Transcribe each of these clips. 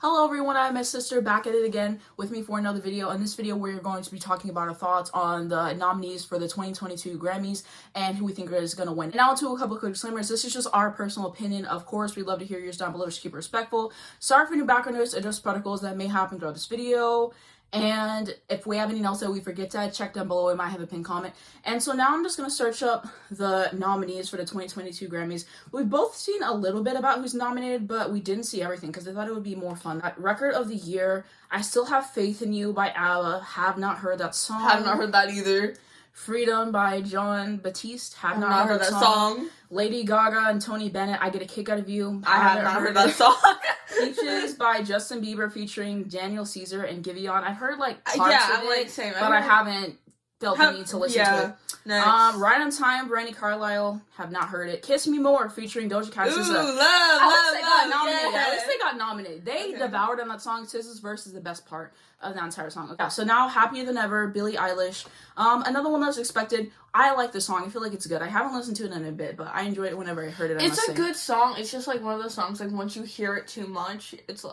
Hello everyone, I'm McAllister back at it again with me for another video. In this video, we're going to be talking about our thoughts on the nominees for the 2022 Grammys and who we think is going to win. And now to a couple of quick disclaimers. This is just our personal opinion. Of course, we'd love to hear yours down below. Just keep it respectful. Sorry for any background noise or just particles that may happen throughout this video. And if we have anything else that we forget to check down below, we might have a pinned comment. And so now I'm just going to search up the nominees for the 2022 Grammys. We've both seen a little bit about who's nominated, but we didn't see everything because I thought it would be more fun. Record of the Year, I Still Have Faith in You by ABBA. Have not heard that song. Have not heard that either. Freedom by Jon Batiste. Have not heard that song. Lady Gaga and Tony Bennett, I Get a Kick Out of You. I have not heard that song. Peaches by Justin Bieber featuring Daniel Caesar and Giveon. I've heard parts of it, same. but I haven't felt the need to listen to it. Next. Right on Time, Brandy Carlisle. Have not heard it. Kiss Me More featuring Doja Cat. Ooh, SZA. love. At least they got nominated. They devoured on that song. SZA's verse is the best part of that entire song. Okay, so now Happier Than Ever, Billie Eilish. Another one that was expected. I like this song. I feel like it's good. I haven't listened to it in a bit, but I enjoyed it whenever I heard it. It's a good song. It's just one of those songs, once you hear it too much, it's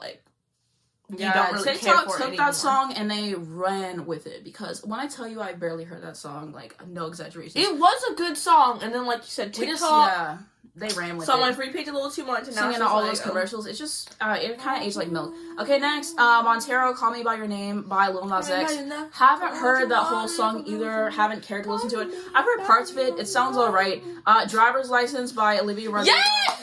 you don't really TikTok care for took it that song and they ran with it, because when I tell you I barely heard that song, no exaggeration. It was a good song, and then like you said, TikTok. They ran with it. So on my free page a little too much, and now singing all those commercials. It's just it kind of aged like milk. Okay, next, Montero, Call Me by Your Name by Lil Nas X. Haven't heard that whole song either. Haven't cared to listen to it. I've heard parts of it. It sounds alright. Driver's License by Olivia Rodrigo. Yeah!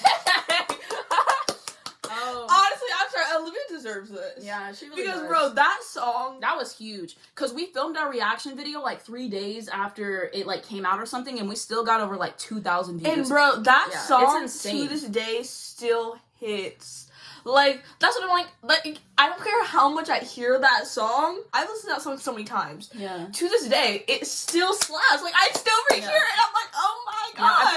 Olivia deserves this. Yeah, she really does. Bro, that song, that was huge. Because we filmed our reaction video 3 days after it came out or something, and we still got over 2,000 views. And bro, that song it's insane. To this day still hits. That's what I'm like, I don't care how much I hear that song. I listened to that song so many times. Yeah. To this day, it still slaps. I still hear it, and I'm like, oh my god. Yeah,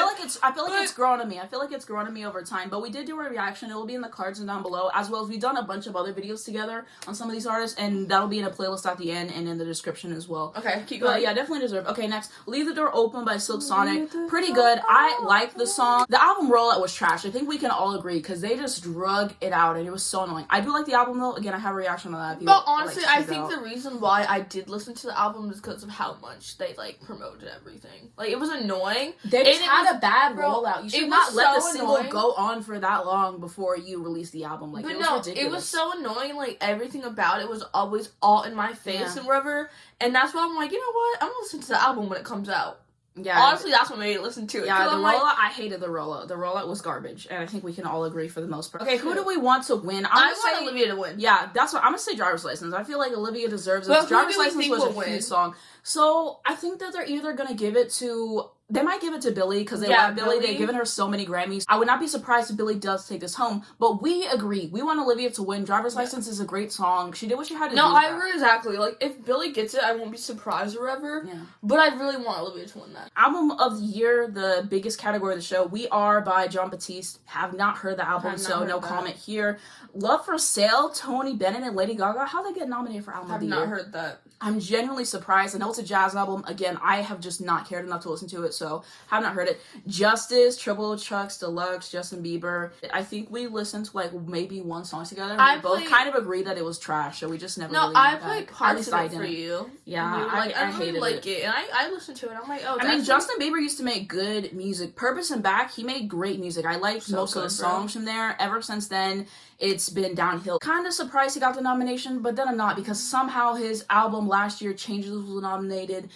I feel like it's grown on me. I feel like it's grown on me over time. But we did do a reaction. It will be in the cards and down below, as well as we've done a bunch of other videos together on some of these artists, and that'll be in a playlist at the end and in the description as well. Okay, keep going. But yeah, definitely deserve. Okay, next, Leave the Door Open by Silk Sonic. Pretty good. I like the song. The album rollout was trash. I think we can all agree, because they just drug it out and it was so annoying. I do like the album though. Again, I have a reaction on that. But honestly, I think the reason why I did listen to the album is because of how much they promoted everything. It was annoying. They just had a bad rollout. You should not let the single go on for that long before you release the album. But it was no, ridiculous. It was so annoying. Everything about it was always all in my face and whatever. And that's why I'm like, you know what? I'm gonna listen to the album when it comes out. Yeah, honestly, that's what made me listen to it. Yeah, the rollout, I hated the rollout. The rollout was garbage, and I think we can all agree for the most part. Okay, who do we want to win? I want Olivia to win. Yeah, that's what I'm gonna say. Driver's License. I feel like Olivia deserves it. Driver's License was a huge song, so I think that they're either gonna give it to. They might give it to Billie, because they love Billie. They've given her so many Grammys. I would not be surprised if Billie does take this home, but we agree. We want Olivia to win. Driver's License is a great song. She did what she had to do. No, I agree exactly. If Billie gets it, I won't be surprised or whatever. Yeah. But I really want Olivia to win that. Album of the Year, the biggest category of the show. We Are by Jon Batiste. Have not heard the album, so no comment here. Love for Sale, Tony Bennett and Lady Gaga. How they get nominated for Album of the Year? I've not heard that. I'm genuinely surprised. I know it's a jazz album. Again, I have just not cared enough to listen to it, so have not heard it. Justice, Triple Chucks Deluxe, Justin Bieber. I think we listened to maybe one song together. And we both kind of agreed that it was trash, so we just never really I played parts of it for you. Yeah, I hated really it. And I listened to it. I'm like, oh, I mean, Justin Bieber used to make good music. Purpose and Back, he made great music. I liked most of the songs from there. Ever since then, it's been downhill. Kind of surprised he got the nomination, but then I'm not, because somehow his album last year, Changes, was nominated,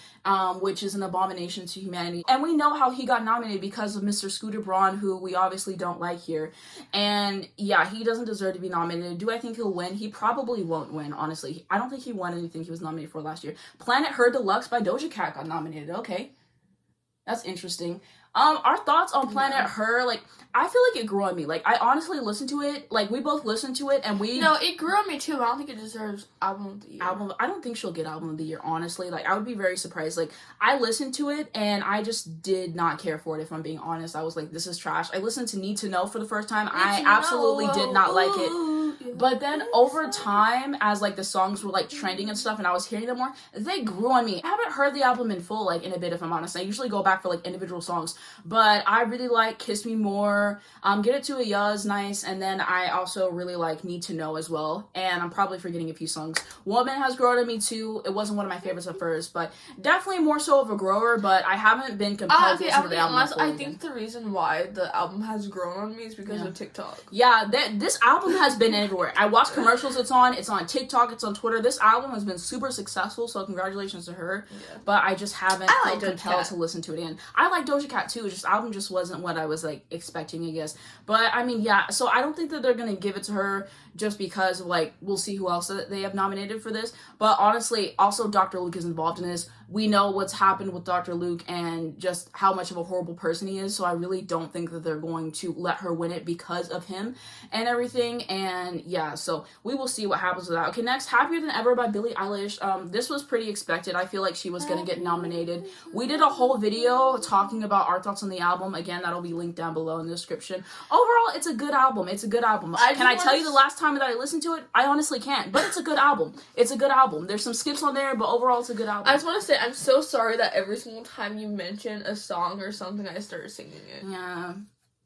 which is an abomination to humanity. And we know how he got nominated because of Mr. Scooter Braun, who we obviously don't like here. And yeah, he doesn't deserve to be nominated. Do I think he'll win? He probably won't win, honestly. I don't think he won anything he was nominated for last year. Planet Her Deluxe by Doja Cat got nominated. Okay. That's interesting. Our thoughts on Planet Her, I feel like it grew on me. I honestly listened to it. We both listened to it, and we... No, it grew on me, too. I don't think it deserves Album of the Year. I don't think she'll get Album of the Year, honestly. I would be very surprised. I listened to it, and I just did not care for it, if I'm being honest. I was like, this is trash. I listened to Need to Know for the first time. I absolutely did not like it. But then over time, as like the songs were like trending and stuff and I was hearing them more, they grew on me. I haven't heard the album in full like in a bit, if I'm honest. I usually go back for like individual songs, but I really like Kiss Me More, Get It To A Ya is nice, and then I also really like Need To Know as well, and I'm probably forgetting a few songs. Woman has grown on me too. It wasn't one of my favorites at first, but definitely more so of a grower, but I haven't been compelled to listen to the album. I think the reason why the album has grown on me is because of TikTok. Yeah, this album has been everywhere. I watch commercials, it's on TikTok, it's on Twitter. This album has been super successful, so congratulations to her. Yeah. But I just haven't felt compelled to listen to it again. I like Doja Cat too, just album just wasn't what I was like expecting, I guess. But I mean, yeah, so I don't think that they're gonna give it to her just because of like, we'll see who else that they have nominated for this. But honestly, also Dr. Luke is involved in this. We know what's happened with Dr. Luke and just how much of a horrible person he is, so I really don't think that they're going to let her win it because of him and everything. And yeah, so we will see what happens with that. Okay, next, Happier Than Ever by Billie Eilish. This was pretty expected. I feel like she was gonna get nominated. We did a whole video talking about our thoughts on the album. Again, that'll be linked down below in the description. Overall, it's a good album. It's a good album. Can I tell you the last time that I listened to it? I honestly can't, but it's a good album. It's a good album. There's some skips on there, but overall, it's a good album. I just want to say, I'm so sorry that every single time you mention a song or something, I start singing it. Yeah.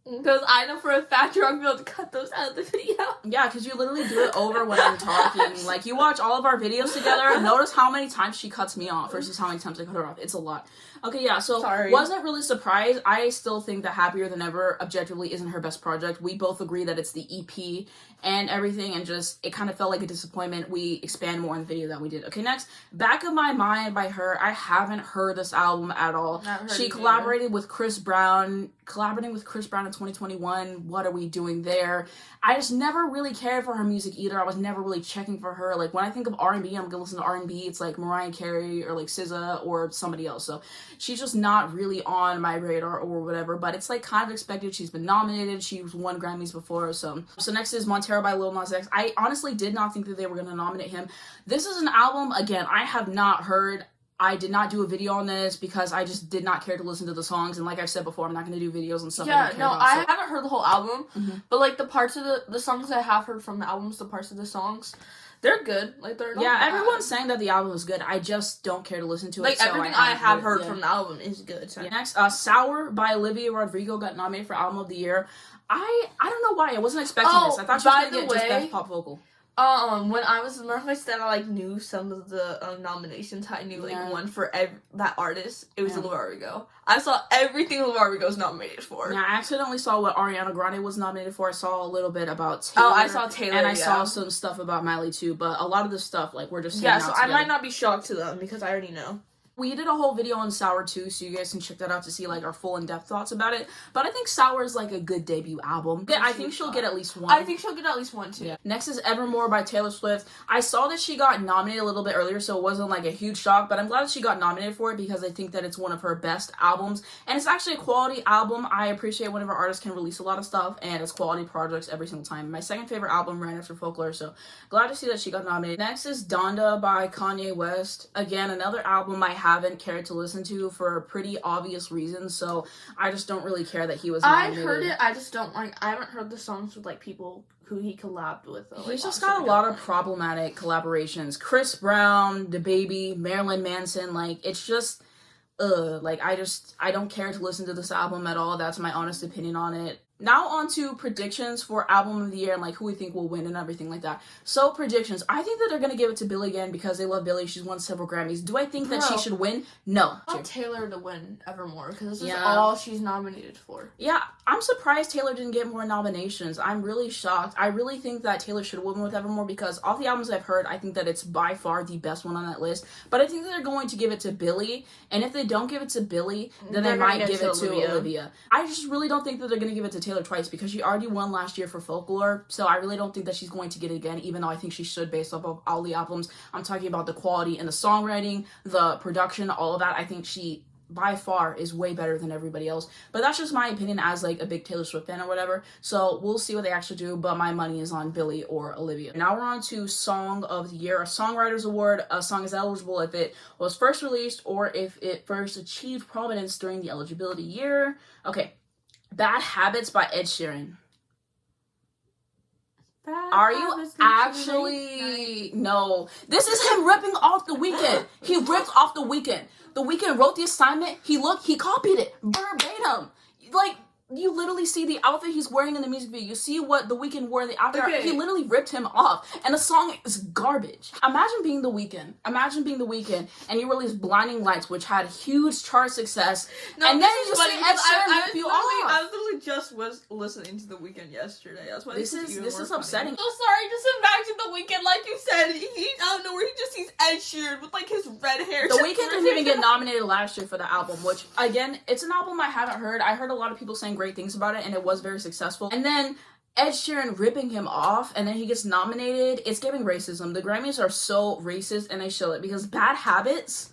Because I know for a fact you're not going to be able to cut those out of the video. Yeah, because you literally do it over when I'm talking. Like, you watch all of our videos together, notice how many times she cuts me off versus how many times I cut her off. It's a lot. Okay, yeah, so wasn't really surprised. I still think that Happier Than Ever objectively isn't her best project. We both agree that it's the EP and everything, and just, it kind of felt like a disappointment. We expand more in the video that we did. Okay, next, Back of My Mind by her. I haven't heard this album at all. She collaborated with Chris Brown, in 2021. What are we doing there? I just never really cared for her music either. I was never really checking for her. Like, when I think of R&B, I'm gonna listen to R&B. It's like Mariah Carey or like SZA or somebody else. So she's just not really on my radar or whatever, but it's like kind of expected. She's been nominated. She's won Grammys before. So next is Montero by Lil Nas X. I honestly did not think that they were going to nominate him. This is an album, again, I have not heard. I did not do a video on this because I just did not care to listen to the songs, and like I've said before, I'm not going to do videos and stuff. Yeah, I haven't heard the whole album, but like the parts of the songs I have heard from the albums, the parts of the songs, they're good. Like, they're not bad. Everyone's saying that the album is good. I just don't care to listen to it. Like, everything I have heard from the album is good. So. Yeah. Next, Sour by Olivia Rodrigo got nominated for Album of the Year. I don't know why. I wasn't expecting this. I thought she was going to get just Best Pop Vocal. When I was in I said I like knew some of the nominations. I knew like one for that artist. It was Olivia Rodrigo. I saw everything Olivia Rodrigo was nominated for. Yeah, I accidentally saw what Ariana Grande was nominated for. I saw a little bit about Taylor. Oh, I saw Taylor, and I saw some stuff about Miley too. But a lot of the stuff, like, we're just so I might not be shocked to them because I already know. We did a whole video on Sour too, so you guys can check that out to see like our full in-depth thoughts about it. But I think Sour is like a good debut album. Yeah, I think she'll get at least one. I think she'll get at least one too. Yeah. Next is Evermore by Taylor Swift. I saw that she got nominated a little bit earlier, so it wasn't like a huge shock, but I'm glad that she got nominated for it because I think that it's one of her best albums. And it's actually a quality album. I appreciate whenever artists can release a lot of stuff, and it's quality projects every single time. My second favorite album right after Folklore, so glad to see that she got nominated. Next is Donda by Kanye West. Again, another album I haven't cared to listen to for pretty obvious reasons, so I just don't really care that he was nominated. I heard it, I just don't like, I haven't heard the songs with like people who he collabed with. Though. He's just got a lot of problematic collaborations. Chris Brown, DaBaby, Marilyn Manson, like, it's just, like, I don't care to listen to this album at all. That's my honest opinion on it. Now on to predictions for Album of the Year and like who we think will win and everything like that. So predictions. I think that they're going to give it to Billie again because they love Billie. She's won several Grammys. Do I think that she should win? No. I want Taylor to win Evermore because this is all she's nominated for. Yeah, I'm surprised Taylor didn't get more nominations. I'm really shocked. I really think that Taylor should win with Evermore because all the albums I've heard, I think that it's by far the best one on that list. But I think that they're going to give it to Billie. And if they don't give it to Billie, then they might give it to Olivia. I just really don't think that they're going to give it to Taylor twice because she already won last year for Folklore, so I really don't think that she's going to get it again, even though I think she should based off of all the albums. I'm talking about the quality and the songwriting, the production, all of that. I think she by far is way better than everybody else, but that's just my opinion as like a big Taylor Swift fan or whatever, so we'll see what they actually do, but my money is on Billie or Olivia. Now we're on to Song of the Year, a Songwriters Award. A song is eligible if it was first released or if it first achieved prominence during the eligibility year. Okay. Bad Habits by Ed Sheeran. Are you actually? No. This is him ripping off The Weeknd. He ripped off The Weeknd. The Weeknd wrote the assignment. He copied it verbatim. Like, you literally see the outfit he's wearing in the music video. You see what The Weeknd wore in the outfit. Okay. He literally ripped him off. And the song is garbage. Imagine being The Weeknd. And you release Blinding Lights, which had huge chart success. No, and then you just see Ed Sheeran rip you off. I literally just was listening to The Weeknd yesterday. That's why this is upsetting. So sorry, just imagine The Weeknd, like you said, he out of nowhere, he just sees Ed Sheeran with like his red hair. The Weeknd didn't even get nominated last year for the album, which, again, it's an album I haven't heard. I heard a lot of people saying great things about it, and it was very successful. And then Ed Sheeran ripping him off, and then he gets nominated. It's giving racism. The Grammys are so racist, and they show it, because Bad Habits,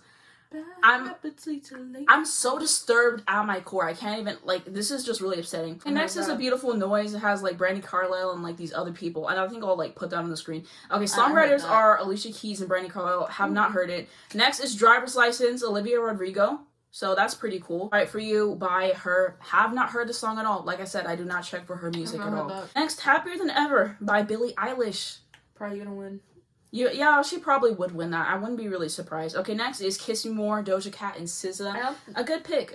I'm so disturbed at my core. I can't even, like, this is just really upsetting. And next is A Beautiful Noise. It has, like, Brandi Carlile and, like, these other people. And I think I'll, like, put that on the screen. Okay, songwriters are Alicia Keys and Brandi Carlile. Have not heard it. Next is Driver's License, Olivia Rodrigo. So that's pretty cool. All Right For You by her. Have not heard the song at all. Like I said, I do not check for her music at all. Next, Happier Than Ever by Billie Eilish. Probably gonna win. Yeah, she probably would win that. I wouldn't be really surprised. Okay, next is Kiss Me More, Doja Cat, and SZA. A good pick.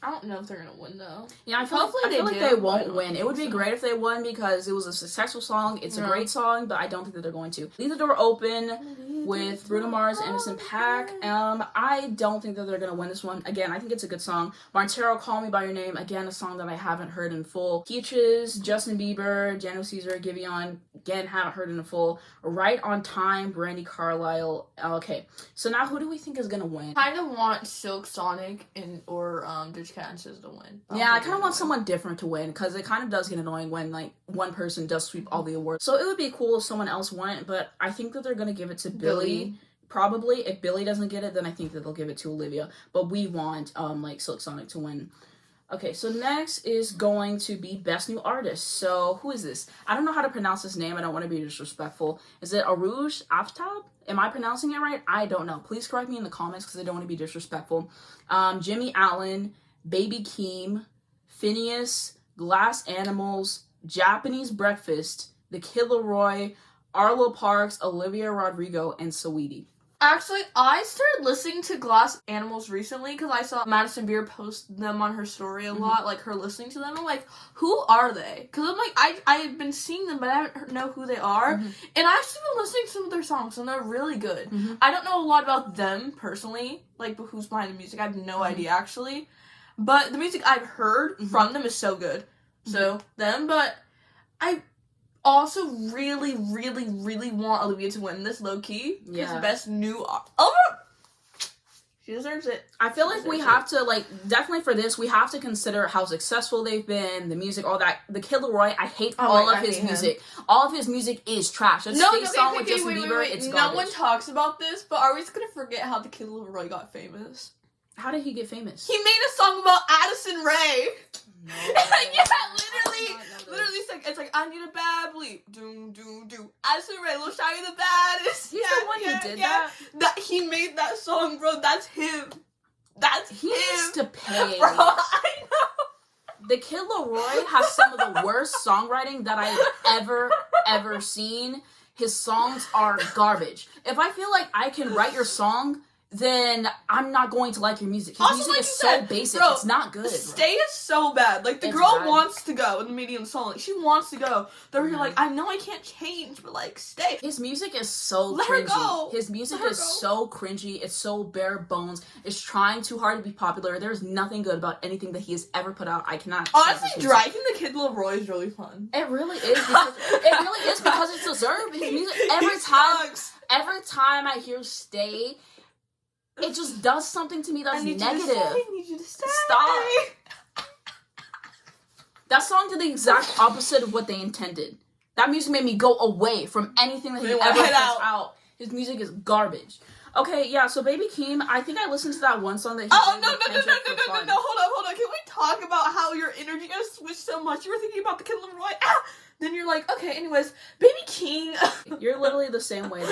I don't know if they're gonna win though. Yeah, I feel like they won't win. It would be great if they won because it was a successful song. It's a great song, but I don't think that they're going to. Leave the Door Open with Bruno Mars, Innocent Paak. I don't think that they're gonna win this one. Again, I think it's a good song. Montero, Call Me By Your Name. Again, a song that I haven't heard in full. Peaches, Justin Bieber, Jano Caesar, Giveon. Again, haven't heard in full. Right on Time, Brandi Carlile. Okay, so now who do we think is gonna win? I kind of want Silk Sonic or Doja Cat and SZA to win. Yeah, I kind of want someone different to win because it kind of does get annoying when like one person does sweep all the awards. So it would be cool if someone else won it, but I think that they're gonna give it to Billie. Probably. If Billie doesn't get it, then I think that they'll give it to Olivia. But we want like Silk Sonic to win. Okay, so next is going to be Best New Artist. So, who is this? I don't know how to pronounce his name. I don't want to be disrespectful. Is it Aruj Aftab? Am I pronouncing it right? I don't know. Please correct me in the comments because I don't want to be disrespectful. Jimmy Allen, Baby Keem, Phineas, Glass Animals, Japanese Breakfast, The Kid Laroi, Arlo Parks, Olivia Rodrigo, and Saweetie. Actually, I started listening to Glass Animals recently because I saw Madison Beer post them on her story a lot, like her listening to them. I'm like, who are they? Because I'm like, I've been seeing them, but I don't know who they are. And I actually been listening to some of their songs, and they're really good. I don't know a lot about them personally, like who's behind the music. I have no idea actually, but the music I've heard from them is so good. So them, but I also really, really, really want Olivia to win this low-key. Because Best New... she deserves it. I feel like we have to, like, definitely for this, we have to consider how successful they've been, the music, all that. The Kid Laroi, I hate all of his music. All of his music is trash. It's song with Justin Bieber, it's garbage. No one talks about this, but are we just gonna forget how the Kid Laroi got famous? How did he get famous? He made a song about Addison Rae. No. Literally, it's like I need a bad bleep. Doom, doom, doom. Addison Rae, Lil Shawty the baddest. He's the one who did that. That he made that song, bro. That's him. He needs to pay. Bro, I know. The Kid Laroi has some of the worst songwriting that I've ever seen. His songs are garbage. If I feel like I can write your song, then I'm not going to like your music. His music is so basic. Bro, it's not good. Stay is so bad. Like, the girl wants to go in the medium song. Like, she wants to go. They're like, I know I can't change, but, like, stay. His music is so Let cringy. Her go. His music is so cringy. It's so bare bones. It's trying too hard to be popular. There's nothing good about anything that he has ever put out. I cannot. Honestly, dragging the Kid Laroi is really fun. It really is. Because it's deserved. His music, every time I hear Stay, it just does something to me that's negative. I need you to stay. Stop. That song did the exact opposite of what they intended. That music made me go away from anything that he ever puts out. His music is garbage. Okay, yeah, so Baby Keem, I think I listened to that one song that he hold on. Can we talk about how your energy has switched so much? You were thinking about the Kid Laroi. Then you're like, okay, anyways, Baby Keem. You're literally the same way.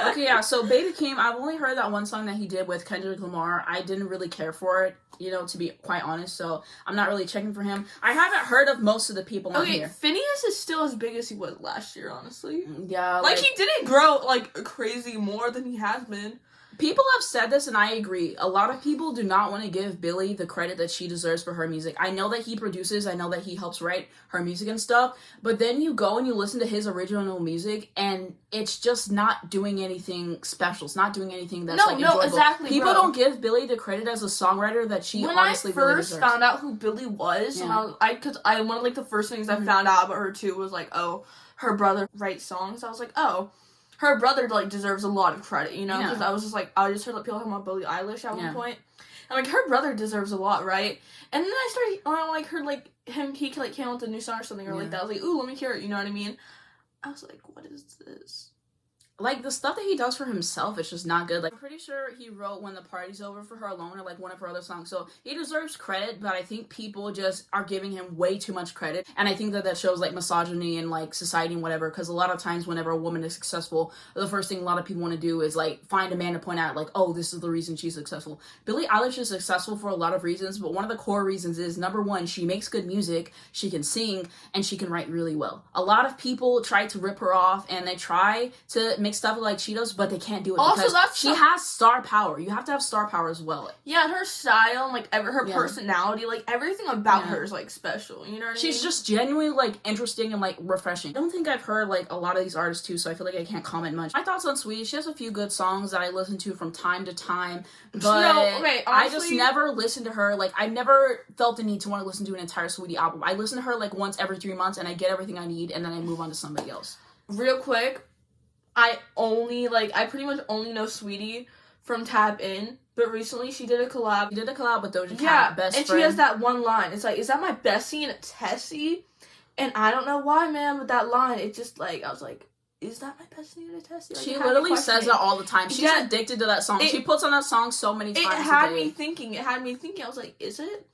Okay, yeah, so Baby Keem, I've only heard that one song that he did with Kendrick Lamar. I didn't really care for it, to be quite honest, so I'm not really checking for him. I haven't heard of most of the people on here. Phineas is still as big as he was last year, honestly. Yeah. Like he didn't grow, crazy more than he has been. People have said this, and I agree. A lot of people do not want to give Billie the credit that she deserves for her music. I know that he produces, I know that he helps write her music and stuff, but then you go and you listen to his original music, and it's just not doing anything special. It's not doing anything that's, enjoyable. No, exactly, People don't give Billie the credit as a songwriter that she honestly really deserves. When I first found out who Billie was, and one of, the first things I found out about her, too, was, her brother writes songs. I was like, oh, her brother, deserves a lot of credit, because I was just, I just heard, people talking about Billie Eilish at one point, and, her brother deserves a lot, right? And then I started, heard, he, came out with a new song or something, or that. I was like, ooh, let me hear it, you know what I mean? I was like, what is this? The stuff that he does for himself is just not good. I'm pretty sure he wrote When the Party's Over for Her Alone, or, one of her other songs. So, he deserves credit, but I think people just are giving him way too much credit. And I think that shows, misogyny and, society and whatever. Because a lot of times, whenever a woman is successful, the first thing a lot of people want to do is, find a man to point out, oh, this is the reason she's successful. Billie Eilish is successful for a lot of reasons, but one of the core reasons is, number one, she makes good music, she can sing, and she can write really well. A lot of people try to rip her off, and they try to make stuff like she does, but they can't do it because she has star power. You have to have star power as well. Yeah, and her style, and her personality, everything about her is special. You know what I mean? She's just genuinely interesting and refreshing. I don't think I've heard a lot of these artists too, so I feel like I can't comment much. My thoughts on Sweetie: she has a few good songs that I listen to from time to time, but honestly, I just never listened to her. I never felt the need to want to listen to an entire Sweetie album. I listen to her once every 3 months, and I get everything I need, and then I move on to somebody else. Real quick, I pretty much only know Sweetie from Tap In, but recently she did a collab. She did a collab with Doja Cat, best and friend. She has that one line. It's is that my bestie and a Tessie? And I don't know why, man, with that line, it just, I was like, is that my bestie and a Tessie? She literally says that all the time. She's addicted to that song. She puts on that song so many times It had me thinking. I was like, is it?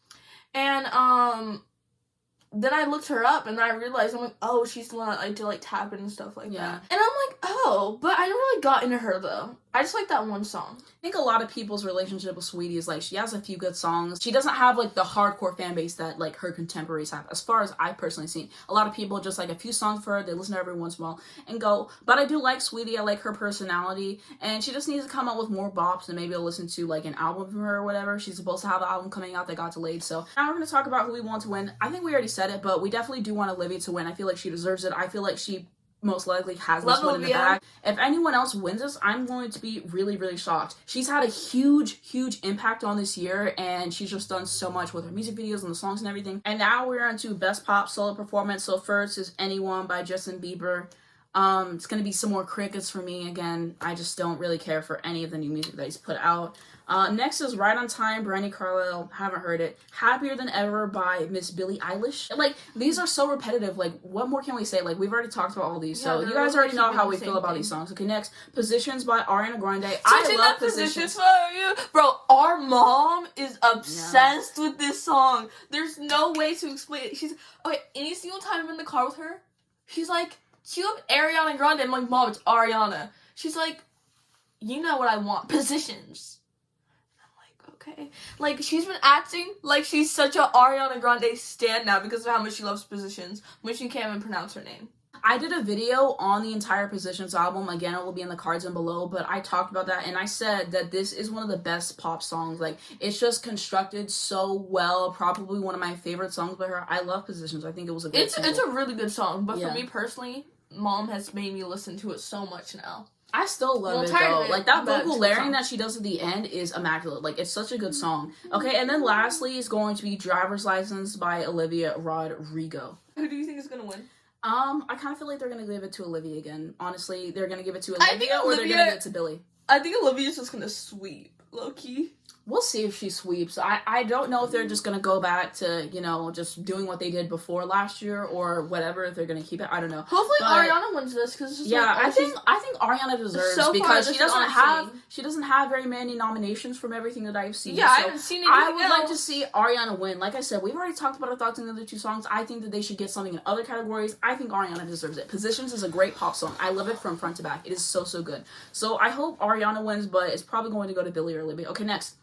And, then I looked her up, and I realized, I'm like, oh, she's the one that I do, tap in and stuff like that. And I'm like, oh, but I never really got into her, though. I just like that one song. I think a lot of people's relationship with Sweetie is, she has a few good songs. She doesn't have, the hardcore fan base that, her contemporaries have. As far as I personally seen, a lot of people just, a few songs for her, they listen to her every once in a while, and go. But I do like Sweetie. I like her personality, and she just needs to come out with more bops, and maybe I'll listen to, an album from her or whatever. She's supposed to have an album coming out that got delayed, so now we're going to talk about who we want to win. I think we already said it, but we definitely do want Olivia to win. I feel like she deserves it. I feel like she most likely has this one in the bag. If anyone else wins this, I'm going to be really, really shocked. She's had a huge, huge impact on this year, and she's just done so much with her music videos and the songs and everything. And now we're into Best Pop Solo Performance. So first is Anyone by Justin Bieber. It's gonna be some more crickets for me. Again, I just don't really care for any of the new music that he's put out. Next is Right on Time, Brandi Carlile, haven't heard it. Happier Than Ever by Miss Billie Eilish. These are so repetitive, what more can we say? We've already talked about all these, so you guys already know how we feel about these songs. Okay, next, Positions by Ariana Grande. I love Positions. For you. Bro, our mom is obsessed with this song. There's no way to explain it. Any single time I'm in the car with her, she's like, cue up Ariana Grande. I'm like, Mom, it's Ariana. She's like, you know what I want, Positions. Okay. She's been acting like she's such a Ariana Grande stan now because of how much she loves Positions, when she can't even pronounce her name. I did a video on the entire Positions album. Again, it will be in the cards and below, but I talked about that, and I said that this is one of the best pop songs. It's just constructed so well. Probably one of my favorite songs by her. I love Positions. I think it was a good single. It's a really good song, but for me personally, Mom has made me listen to it so much now. I still love it, though. That vocal layering that she does at the end is immaculate. It's such a good song. Okay, and then lastly is going to be Driver's License by Olivia Rodrigo. Who do you think is going to win? I kind of feel like they're going to give it to Olivia again. Honestly, they're going to give it to Olivia, or they're going to give it to Billie. I think Olivia's just going to sweep, low-key. We'll see if she sweeps. I don't know if they're just going to go back to, just doing what they did before last year or whatever, if they're going to keep it. I don't know. Hopefully Ariana wins this because I think Ariana deserves so because she doesn't have very many nominations from everything that I've seen. Yeah, I haven't seen anything I would like to see Ariana win. Like I said, we've already talked about our thoughts on the other two songs. I think that they should get something in other categories. I think Ariana deserves it. Positions is a great pop song. I love it from front to back. It is so good. So I hope Ariana wins, but it's probably going to go to Billie or Libby. Okay, next.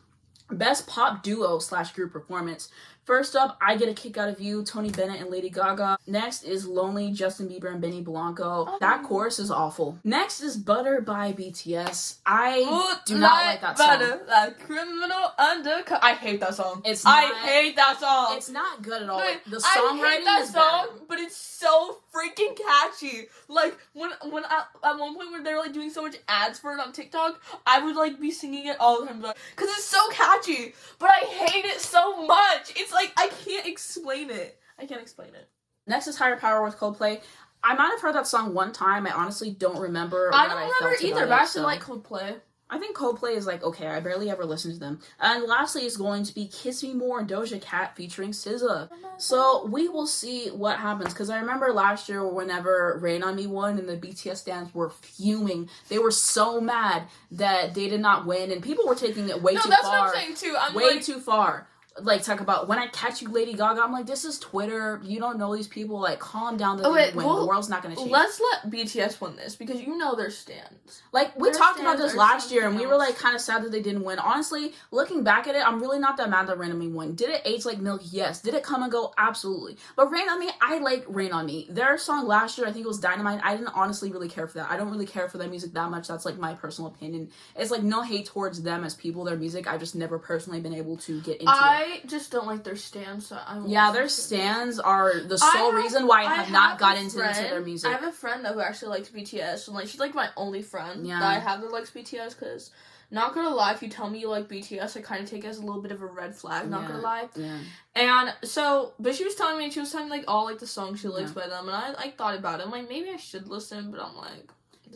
Best pop duo / group performance. First up, I Get a Kick Out of You, Tony Bennett and Lady Gaga. Next is Lonely, Justin Bieber and Benny Blanco. Oh. That chorus is awful. Next is Butter by BTS. I do not like that butter, song. Like criminal undercover. I hate that song. I hate that song. It's not good at all. Like, the songwriting is bad. But it's so freaking catchy. Like when at one point when they were like doing so much ads for it on TikTok, I would like be singing it all the time because it's so catchy. But I hate it so much. It's like I can't explain it. Next is Higher Power with Coldplay. I might have heard that song one time. I honestly don't remember. I don't remember either, but I still like Coldplay. I think Coldplay is like, okay, I barely ever listen to them. And lastly is going to be Kiss Me More, Doja Cat featuring SZA. So we will see what happens, because I remember last year whenever Rain On Me won and the BTS stands were fuming. They were so mad that they did not win, and people were taking it way too far. No, that's what I'm saying too. Way too far. Like, talk about When I Catch You, Lady Gaga. I'm like, this is Twitter. You don't know these people. Like, calm down. The world's not going to change. Let's let BTS win this because their stands. Like, we talked about this last year, and we were, like, kind of sad that they didn't win. Honestly, looking back at it, I'm really not that mad that Rain On Me won. Did it age like milk? Yes. Did it come and go? Absolutely. But Rain On Me, I like Rain On Me. Their song last year, I think it was Dynamite. I didn't honestly really care for that. I don't really care for their music that much. That's, like, my personal opinion. It's, like, no hate towards them as people, their music. I've just never personally been able to get into it. I just don't like their stands, so I won't their stands are the sole reason why I have not got into their music. I have a friend who actually likes BTS, and like she's like my only friend that I have that likes BTS, because not gonna lie, if you tell me you like BTS, I kind of take it as a little bit of a red flag, not gonna lie. Yeah. And so, but she was telling me like all like the songs she likes by them, and I like thought about it. I'm like, maybe I should listen, but I'm like,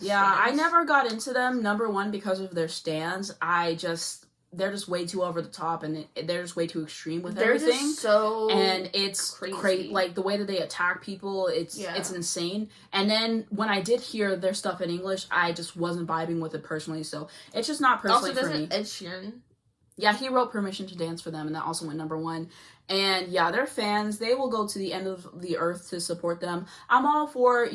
I never got into them, number one, because of their stands. They're just way too over the top, and they're just way too extreme with everything. Just so and it's crazy. Like, the way that they attack people, it's insane. And then when I did hear their stuff in English, I just wasn't vibing with it personally. So it's just not personally for me. Ed Sheeran? Yeah, he wrote Permission to Dance for them, and that also went number one. And yeah, they're fans. They will go to the end of the earth to support them. I'm all for,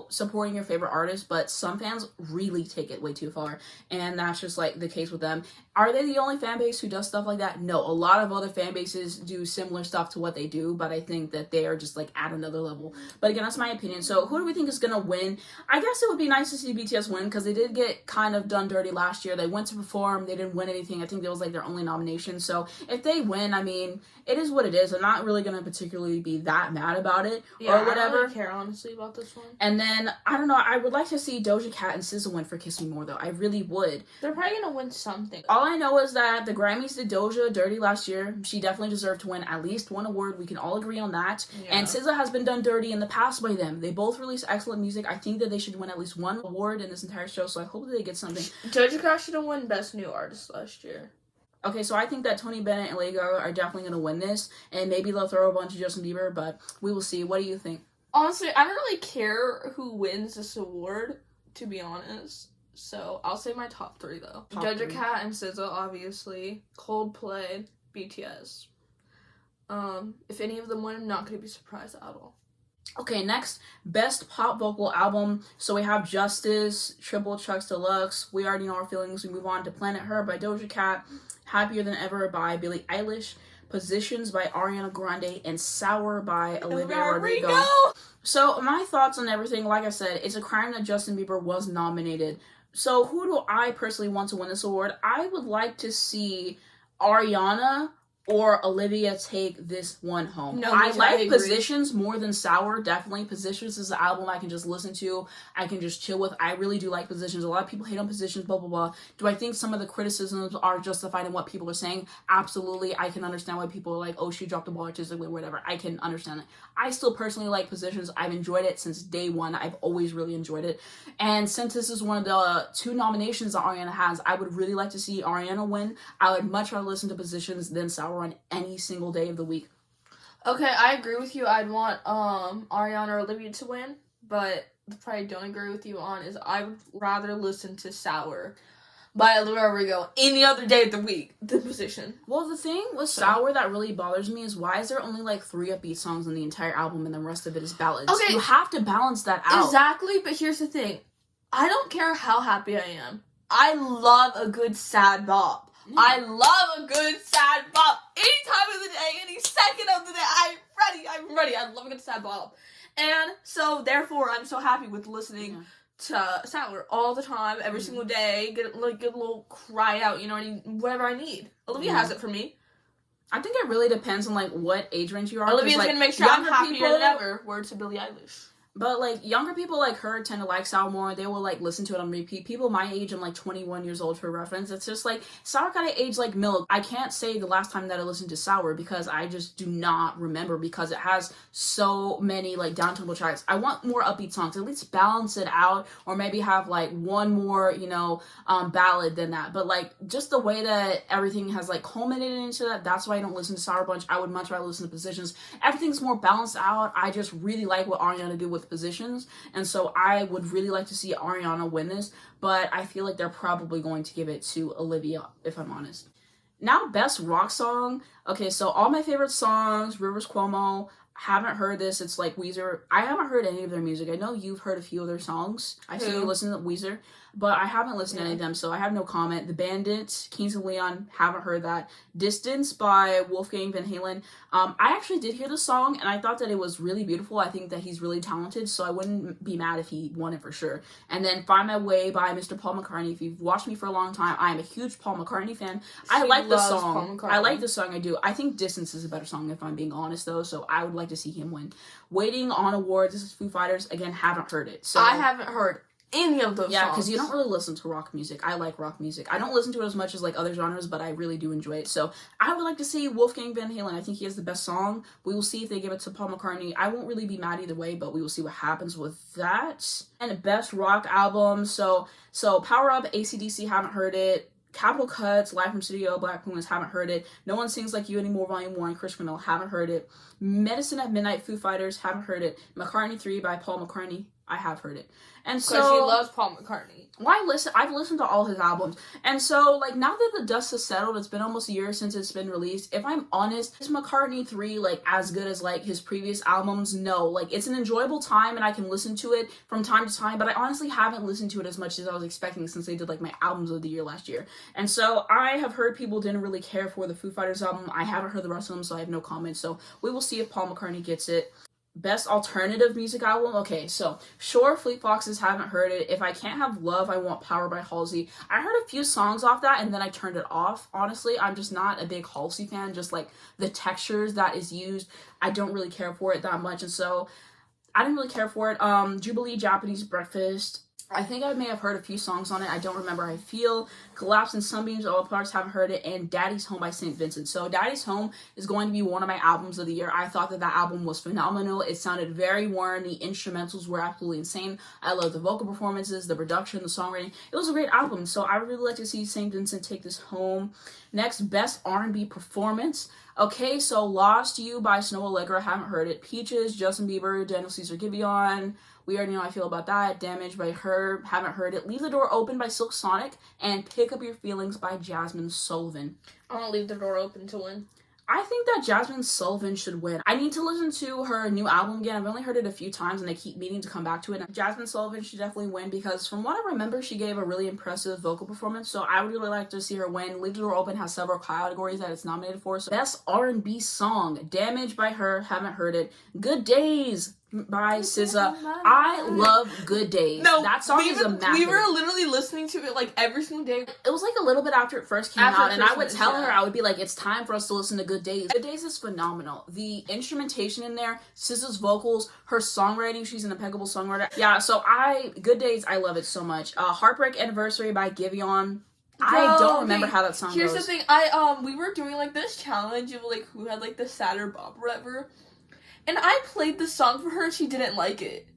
supporting your favorite artist, but some fans really take it way too far. And that's just like the case with them. Are they the only fan base who does stuff like that? No, a lot of other fan bases do similar stuff to what they do, but I think that they are just like at another level. But again, that's my opinion. So who do we think is going to win? I guess it would be nice to see BTS win, because they did get kind of done dirty last year. They went to perform. They didn't win anything. I think that was like their only nomination. So if they win, I mean, it is what it is. I'm not really going to particularly be that mad about it or whatever. I don't really care, honestly, about this one. And then, I don't know, I would like to see Doja Cat and SZA win for Kiss Me More, though. I really would. They're probably going to win something. All I know is that the Grammys did Doja dirty last year. She definitely deserved to win at least one award. We can all agree on that. Yeah. And SZA has been done dirty in the past by them. They both released excellent music. I think that they should win at least one award in this entire show, so I hope that they get something. Doja Cat should have won Best New Artist last year. Okay, so I think that Tony Bennett and Lady Gaga are definitely going to win this, and maybe they'll throw a bunch of Justin Bieber, but we will see. What do you think? Honestly, I don't really care who wins this award, to be honest. So, I'll say my top three, though. Doja Cat and SZA, obviously. Coldplay, BTS. If any of them win, I'm not going to be surprised at all. Okay, next, Best Pop Vocal Album. So we have Justice, Triple Chucks Deluxe, We Already Know Our Feelings. We move on to Planet Her by Doja Cat, Happier Than Ever by Billie Eilish, Positions by Ariana Grande, and Sour by Olivia Rodrigo. So my thoughts on everything, like I said, it's a crime that Justin Bieber was nominated. So who do I personally want to win this award? I would like to see Ariana or Olivia Take This One Home. No, I like agree. Positions more than Sour, definitely. Positions is an album I can just listen to, I can just chill with. I really do like Positions. A lot of people hate on Positions, blah, blah, blah. Do I think some of the criticisms are justified in what people are saying? Absolutely. I can understand why people are like, oh, she dropped the ball artistically, whatever. I can understand it. I still personally like Positions. I've enjoyed it since day one. I've always really enjoyed it. And since this is one of the 2 nominations that Ariana has, I would really like to see Ariana win. I would much rather listen to Positions than Sour on any single day of the week. Okay, I agree with you. I'd want Ariana or Olivia to win, but the part I don't agree with you on is I would rather listen to Sour by Olivia Rodrigo any other day of the week than Position. Well, the thing with Sour that really bothers me is why is there only like 3 upbeat songs in the entire album and the rest of it is ballads? Okay. You have to balance that out. Exactly, but here's the thing. I don't care how happy I am. I love a good sad bop. I love a good sad bop. Any time of the day, any second of the day, I'm ready. I love a good sad bop. And so, therefore, I'm so happy with listening to Sour all the time, every single day. Get a little cry out, you know, whatever I need. Olivia has it for me. I think it really depends on like what age range you are. Olivia's like, gonna make sure I'm happier than ever. Word to Billie Eilish. But, like, younger people like her tend to like Sour more. They will, like, listen to it on repeat. People my age, I'm, like, 21 years old for reference. It's just, like, Sour kind of aged like milk. I can't say the last time that I listened to Sour because I just do not remember because it has so many, like, down-tempo tracks. I want more upbeat songs. At least balance it out or maybe have, like, one more, you know, ballad than that. But, like, just the way that everything has, like, culminated into that, that's why I don't listen to Sour Bunch. I would much rather listen to Positions. Everything's more balanced out. I just really like what Ariana did with Positions, and so I would really like to see Ariana win this, but I feel like they're probably going to give it to Olivia, if I'm honest. Now, best rock song. Okay, so all my favorite songs, Rivers Cuomo, haven't heard this. It's like Weezer. I haven't heard any of their music. I know you've heard a few of their songs. I've seen you listen to Weezer, but I haven't listened to any of them, so I have no comment. The Bandit, Kings of Leon, haven't heard that. Distance by Wolfgang Van Halen. I actually did hear the song, and I thought that it was really beautiful. I think that he's really talented, so I wouldn't be mad if he won it for sure. And then Find My Way by Mr. Paul McCartney. If you've watched me for a long time, I am a huge Paul McCartney fan. I like the song. I like the song, I do. I think Distance is a better song, if I'm being honest, though, so I would like to see him win. Waiting on Awards, this is Foo Fighters. Again, haven't heard it. So I haven't heard any of those songs. Yeah, because you don't really listen to rock music. I like rock music. I don't listen to it as much as like other genres, but I really do enjoy it. So I would like to see Wolfgang Van Halen. I think he has the best song. We will see if they give it to Paul McCartney. I won't really be mad either way, but we will see what happens with that. And best rock album. So Power Up, AC/DC, haven't heard it. Capital Cuts, Live from Studio, Black Pumas, haven't heard it. No One Sings Like You Anymore, Volume 1, Chris Cornell, haven't heard it. Medicine at Midnight, Foo Fighters, haven't heard it. McCartney 3 by Paul McCartney, I have heard it. And so, because she loves Paul McCartney. Well, I've listened to all his albums. And so, like, now that the dust has settled, it's been almost a year since it's been released. If I'm honest, is McCartney 3, like, as good as, like, his previous albums? No. Like, it's an enjoyable time, and I can listen to it from time to time, but I honestly haven't listened to it as much as I was expecting since they did, like, my albums of the year last year. And so, I have heard people didn't really care for the Foo Fighters album. I haven't heard the rest of them, so I have no comment. So, we will see if Paul McCartney gets it. Best alternative music album. Okay, so sure, Fleet Foxes, haven't heard it. If I Can't Have Love, I Want Power by Halsey. I heard a few songs off that and then I turned it off. Honestly, I'm just not a big Halsey fan. Just like the textures that is used, I don't really care for it that much, and so I didn't really care for it. Jubilee, Japanese Breakfast. I think I may have heard a few songs on it. I don't remember how I feel. Collapse and Sunbeams, All Parts, haven't heard it. And Daddy's Home by St. Vincent. So Daddy's Home is going to be one of my albums of the year. I thought that album was phenomenal. It sounded very warm. The instrumentals were absolutely insane. I love the vocal performances, the production, the songwriting. It was a great album. So I would really like to see St. Vincent take this home. Next, Best R&B Performance. Okay, so Lost You by Snow Allegra, haven't heard it. Peaches, Justin Bieber, Daniel Caesar Giveon. We already know how I feel about that. Damage by Her, haven't heard it. Leave the Door Open by Silk Sonic. And Pick Up Your Feelings by Jasmine Sullivan. I want to Leave the Door Open to win. I think that Jasmine Sullivan should win. I need to listen to her new album again. I've only heard it a few times and I keep meaning to come back to it. Jasmine Sullivan should definitely win because from what I remember, she gave a really impressive vocal performance. So I would really like to see her win. Leave the Door Open has several categories that it's nominated for. So Best R&B Song, Damage by Her, haven't heard it. Good Days by SZA. I love Good Days. No, that song is immaculate. We were literally listening to it like every single day. It was like a little bit after it first came out, and I would tell her, I would be like, it's time for us to listen to Good Days. Good Days is phenomenal. The instrumentation in there, SZA's vocals, her songwriting, she's an impeccable songwriter. Yeah, so Good Days, I love it so much. Heartbreak Anniversary by Giveon. I don't remember how that song Here's goes. the thing, we were doing like this challenge of like who had like the sadder bop or whatever. And I played the song for her and she didn't like it.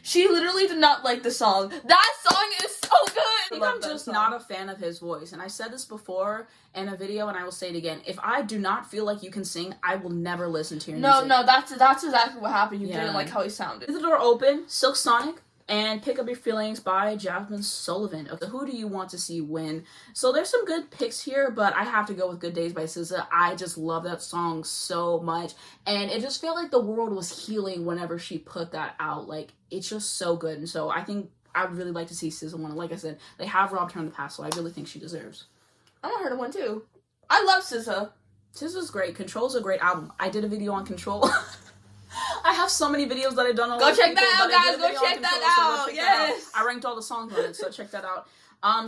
She literally did not like the song. That song is so good! I think I'm just not a fan of his voice. And I said this before in a video and I will say it again. If I do not feel like you can sing, I will never listen to your music. No, that's exactly what happened. You didn't like how he sounded. Leave the Door Open, Silk Sonic, and Pick Up Your Feelings by Jasmine Sullivan. Okay, who do you want to see win? So there's some good picks here, but I have to go with Good Days by SZA. I just love that song so much. And it just felt like the world was healing whenever she put that out. Like, it's just so good. And so I think I'd really like to see SZA win. Like I said, they have robbed her in the past, so I really think she deserves. I want her to win too. I love SZA. SZA's great. Control's a great album. I did a video on Control. I have so many videos that I've done on. Go check that out, guys. Go check that out. Yes. I ranked all the songs on it, so check that out.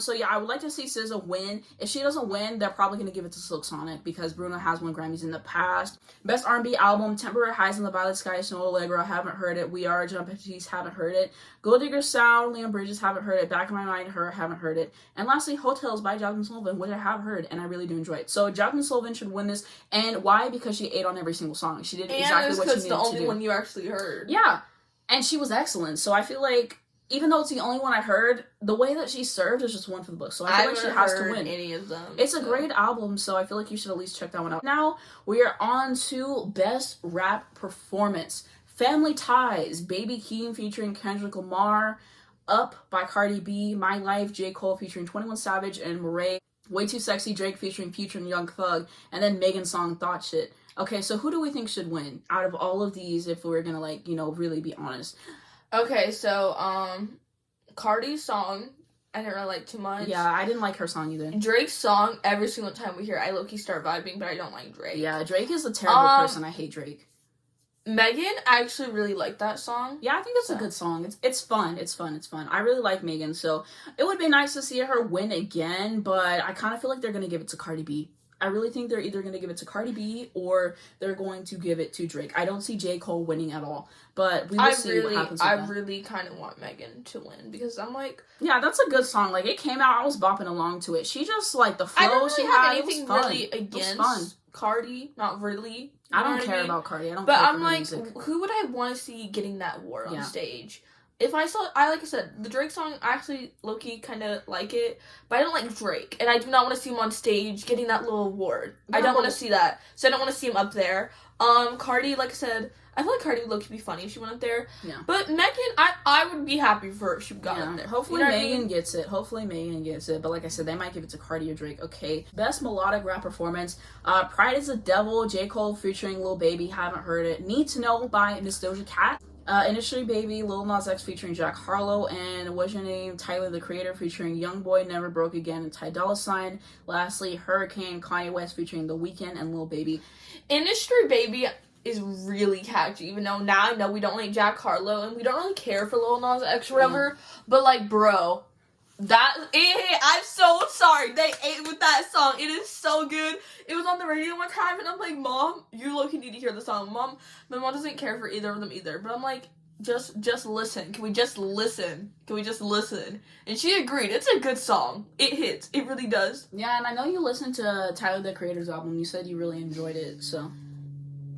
So yeah, I would like to see SZA win. If she doesn't win, they're probably going to give it to Silk Sonic because Bruno has won Grammys in the past. Best R&B album, Temporary Highs in the Violet Sky, Snow Allegra, haven't heard it. We Are, Jump Baptiste, haven't heard it. Gold Digger Sound, Leon Bridges, haven't heard it. Back in My Mind, Her, haven't heard it. And lastly, Hotels by Jasmine Sullivan, which I have heard, and I really do enjoy it. So Jasmine Sullivan should win this. And why? Because she ate on every single song. She did exactly what she needed to do. And it's the only one you actually heard. Yeah. And she was excellent. So I feel like even though it's the only one I heard, the way that she served is just one for the book. So I feel like she has to win. Any of them. It's a great album, so I feel like you should at least check that one out. Now, we are on to Best Rap Performance. Family Ties, Baby Keem featuring Kendrick Lamar. Up by Cardi B. My Life, J. Cole featuring 21 Savage and Murray. Way Too Sexy, Drake featuring Future and Young Thug. And then Megan's song, Thought Shit. Okay, so who do we think should win out of all of these if we're gonna, like, you know, really be honest? Okay, so, Cardi's song, I didn't really like too much. Yeah, I didn't like her song either. Drake's song, every single time we hear it, I low-key start vibing, but I don't like Drake. Yeah, Drake is a terrible person. I hate Drake. Megan, I actually really like that song. Yeah, I think it's a good song. It's fun. It's fun. I really like Megan, so it would be nice to see her win again, but I kind of feel like they're going to give it to Cardi B. I really think they're either going to give it to Cardi B or they're going to give it to Drake. I don't see J. Cole winning at all, but we will see what happens with that. I really kind of want Megan to win because I'm like... Yeah, that's a good song. Like, it came out, I was bopping along to it. She just, like, the flow I don't really she have had, anything really against Cardi. Not really. I don't care about Cardi. I don't but care I'm for like, music. Who would I want to see getting that award on stage? If I saw, like I said, the Drake song, I actually low-key kind of like it, but I don't like Drake, and I do not want to see him on stage getting that little award. No. I don't want to see that, so I don't want to see him up there. Cardi, like I said, I feel like Cardi would look be funny if she went up there. Yeah. But Megan, I would be happy for her if she got up there. Hopefully Megan gets it. Hopefully Megan gets it. But like I said, they might give it to Cardi or Drake. Okay. Best melodic rap performance. Pride is the Devil, J. Cole featuring Lil Baby. Haven't heard it. Need to Know by Miss Doja Cat. Industry Baby, Lil Nas X featuring Jack Harlow, and What's Your Name, Tyler the Creator featuring Youngboy, Never Broke Again, and Ty Dolla $ign. Lastly, Hurricane, Kanye West featuring The Weeknd and Lil Baby. Industry Baby is really catchy, even though now I know we don't like Jack Harlow and we don't really care for Lil Nas X or whatever, but like, bro, I'm so sorry they ate with that song. It is so good. It was on the radio one time and I'm like, Mom, you low-key need to hear the song. My mom doesn't care for either of them either, but I'm like, just listen. Can we just listen? And she agreed. It's a good song. It hits. It really does. Yeah, and I know you listened to Tyler the Creator's album. You said you really enjoyed it, so...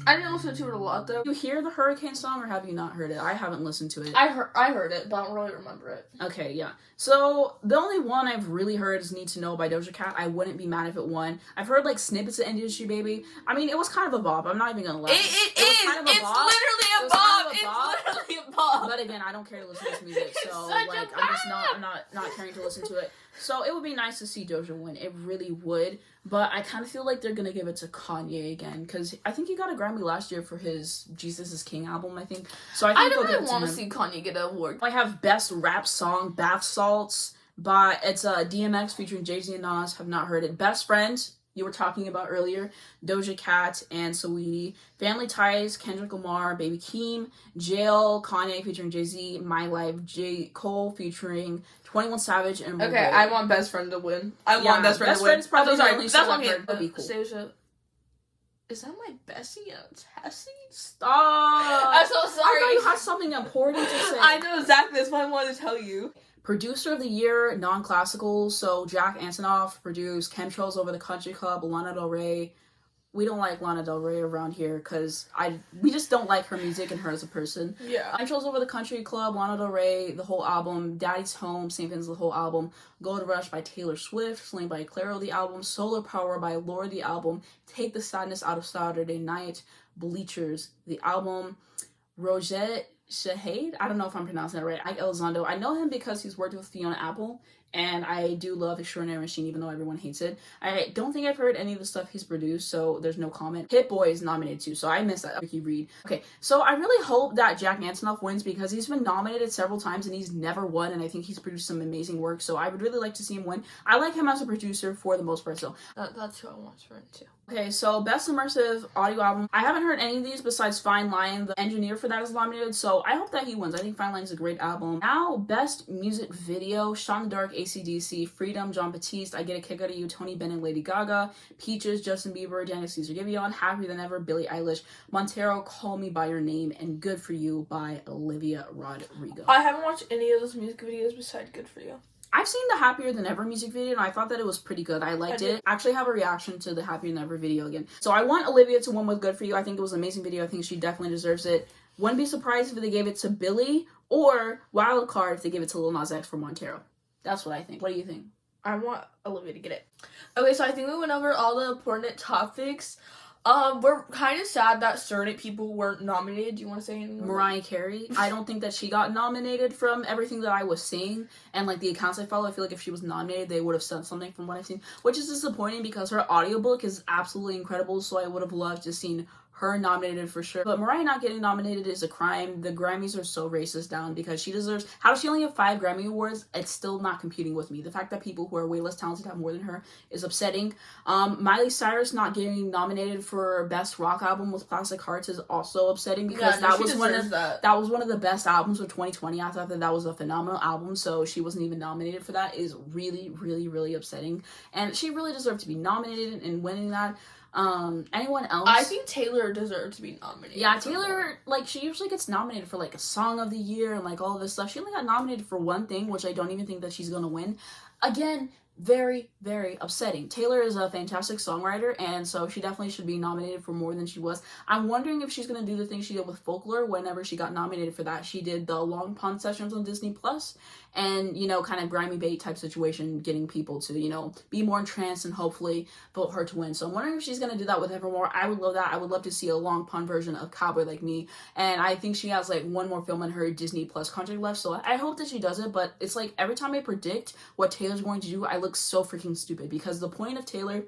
I didn't listen to it a lot, though. You hear the Hurricane song, or have you not heard it? I haven't listened to it. I heard it, but I don't really remember it. Okay, yeah. So, the only one I've really heard is Need to Know by Doja Cat. I wouldn't be mad if it won. I've heard, like, snippets of Industry Baby. I mean, it was kind of a bop. I'm not even gonna lie. It is! Kind of it's bop. Literally a bop! It's literally a bop! But again, I don't care to listen to this music, so, like, I'm not caring to listen to it. So, it would be nice to see Doja win. It really would. But I kind of feel like they're gonna give it to Kanye again, because I think he got a Grammy last year for his Jesus is King album, I think. So I think I don't really want to see Kanye get an award. I have Best Rap Song, Bath Salts, by, it's DMX featuring Jay-Z and Nas, have not heard it. Best Friend, you were talking about earlier, Doja Cat and Saweetie. Family Ties, Kendrick Lamar, Baby Keem. Jail, Kanye featuring Jay-Z. My Life, J. Cole featuring 21 Savage and Okay, I want Best Friend to win. I want Best Friend to win. Best Friend's probably the only that's song one I've heard. That'd be cool. Is that my bestie? Tessie? Stop! I'm so sorry. I thought you had something important to say. I know exactly. That's what I wanted to tell you. Producer of the Year, non-classical. So Jack Antonoff produced Chemtrails Over the Country Club, Lana Del Rey. We don't like Lana Del Rey around here because we just don't like her music and her as a person. Yeah. Chemtrails Over the Country Club, Lana Del Rey, the whole album. Daddy's Home, same thing as the whole album. Gold Rush by Taylor Swift, Slain by Clairo, the album. Solar Power by Lorde, the album. Take the Sadness Out of Saturday Night, Bleachers, the album. Rosette Shahade, I don't know if I'm pronouncing that right. Ike Elizondo. I know him because he's worked with Fiona Apple, and I do love Extraordinary Machine, even though everyone hates it. I don't think I've heard any of the stuff he's produced, so there's no comment. Hit Boy is nominated too, so I missed that. Ricky Reed. Okay, so I really hope that Jack Antonoff wins because he's been nominated several times and he's never won, and I think he's produced some amazing work, so I would really like to see him win. I like him as a producer for the most part, so. That's who I want for it too. Okay, so Best Immersive Audio Album. I haven't heard any of these besides Fine Line. The engineer for that is nominated, so I hope that he wins. I think Fine Line is a great album. Now, Best Music Video. Shot in the Dark, AC/DC. Freedom, John Batiste. I Get a Kick Out of You, Tony Bennett, Lady Gaga. Peaches, Justin Bieber, Daniel Caesar Giveon. Happier Than Ever, Billie Eilish. Montero, Call Me By Your Name. And Good For You by Olivia Rodrigo. I haven't watched any of those music videos besides Good For You. I've seen the Happier Than Ever music video, and I thought that it was pretty good. I liked it. I actually have a reaction to the Happier Than Ever video again. So I want Olivia to win with Good For You. I think it was an amazing video. I think she definitely deserves it. Wouldn't be surprised if they gave it to Billie, or wild card if they give it to Lil Nas X for Montero. That's what I think. What do you think? I want Olivia to get it. Okay, so I think we went over all the important topics. We're kind of sad that certain people weren't nominated. Do you want to say anything? Mariah Carey. I don't think that she got nominated from everything that I was seeing. And, like, the accounts I follow, I feel like if she was nominated, they would have said something from what I've seen. Which is disappointing because her audiobook is absolutely incredible, so I would have loved to seen her nominated for sure. But Mariah not getting nominated is a crime. The Grammys are so racist down because she deserves... How does she only have 5 Grammy Awards? It's still not competing with me. The fact that people who are way less talented have more than her is upsetting. Miley Cyrus not getting nominated for Best Rock Album with Plastic Hearts is also upsetting because that was one of the best albums of 2020. I thought that was a phenomenal album, so she wasn't even nominated for that is really, really, really upsetting. And she really deserved to be nominated and winning that. Anyone else? I think Taylor deserved to be nominated. Yeah, Taylor, like, she usually gets nominated for, like, a Song of the Year and, like, all this stuff. She only got nominated for one thing, which I don't even think that she's gonna win. Again, very, very upsetting. Taylor is a fantastic songwriter, and so she definitely should be nominated for more than she was. I'm wondering if she's gonna do the thing she did with Folklore whenever she got nominated for that. She did the Long Pond Sessions on Disney Plus, and, you know, kind of grimy bait type situation, getting people to, you know, be more entranced and hopefully vote her to win. So I'm wondering if she's gonna do that with Evermore. I would love that. I would love to see a Long Pond version of Cowboy Like Me, and I think she has, like, one more film in her Disney Plus contract left, so I hope that she does it. But it's like every time I predict what Taylor's going to do, I look so freaking stupid because the point of Taylor,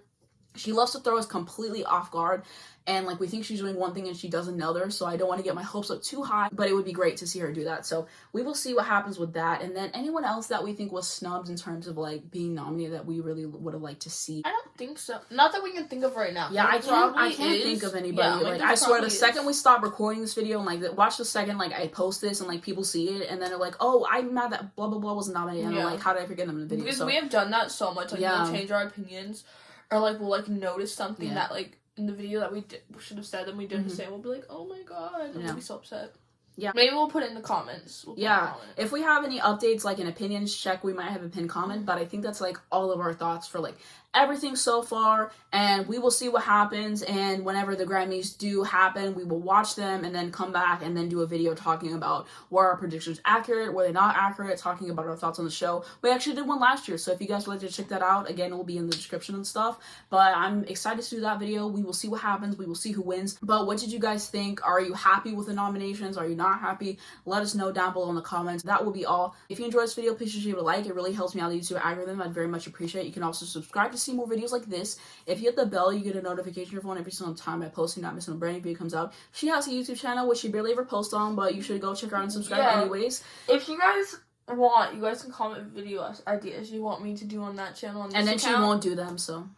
she loves to throw us completely off guard, and, like, we think she's doing one thing and she does another, so I don't want to get my hopes up too high, but it would be great to see her do that. So we will see what happens with that. And then anyone else that we think was snubs in terms of, like, being nominated that we really would have liked to see? I don't think so. Not that we can think of right now. Yeah, I can't think of anybody. Yeah, like, I swear, the second we stop recording this video and, like, watch the second, like, I post this and, like, people see it, and then they're like, oh, I'm mad that blah blah blah wasn't nominated, and they're like, how did I forget them in the video? Because we have done that so much, like, we'll change our opinions, or, like, we'll, like, notice something that, like, in the video that we should have said and we didn't say, we'll be like, oh my god, and we'll be so upset. Yeah. Maybe we'll put it in the comments. If we have any updates, like an opinions check, we might have a pinned comment, but I think that's, like, all of our thoughts for, like, everything so far, and we will see what happens, and whenever the Grammys do happen, we will watch them, and then come back, and then do a video talking about were our predictions accurate, were they not accurate, talking about our thoughts on the show. We actually did one last year, so if you guys would like to check that out, again, it will be in the description and stuff, but I'm excited to do that video. We will see what happens, we will see who wins, but what did you guys think? Are you happy with the nominations? Are you not happy? Let us know down below in the comments. That will be all. If you enjoyed this video, please just leave a like. It really helps me out the YouTube algorithm. I'd very much appreciate it. You can also subscribe to see more videos like this. If you hit the bell, you get a notification on your phone every single time I post, and not missing a brand new video comes out. She has a YouTube channel which she barely ever posts on, but you should go check her out and subscribe anyways. If you guys want, you guys can comment video ideas you want me to do on that channel, on this and then account. she won't do them, so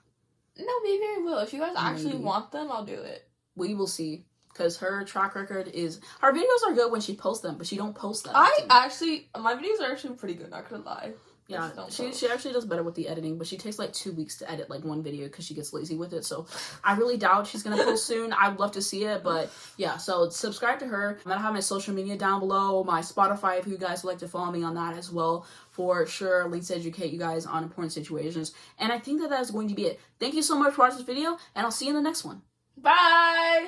No, maybe I will. If you guys actually Maybe. want them, I'll do it. We will see. Because her track record is... Her videos are good when she posts them, but she don't post them. My videos are actually pretty good, not gonna lie. Yeah, she actually does better with the editing, but she takes like 2 weeks to edit like one video because she gets lazy with it. So I really doubt she's gonna post soon. I would love to see it, but yeah. So subscribe to her. I'm gonna have my social media down below, my Spotify if you guys would like to follow me on that as well. For sure, links to educate you guys on important situations. And I think that is going to be it. Thank you so much for watching this video, and I'll see you in the next one. Bye!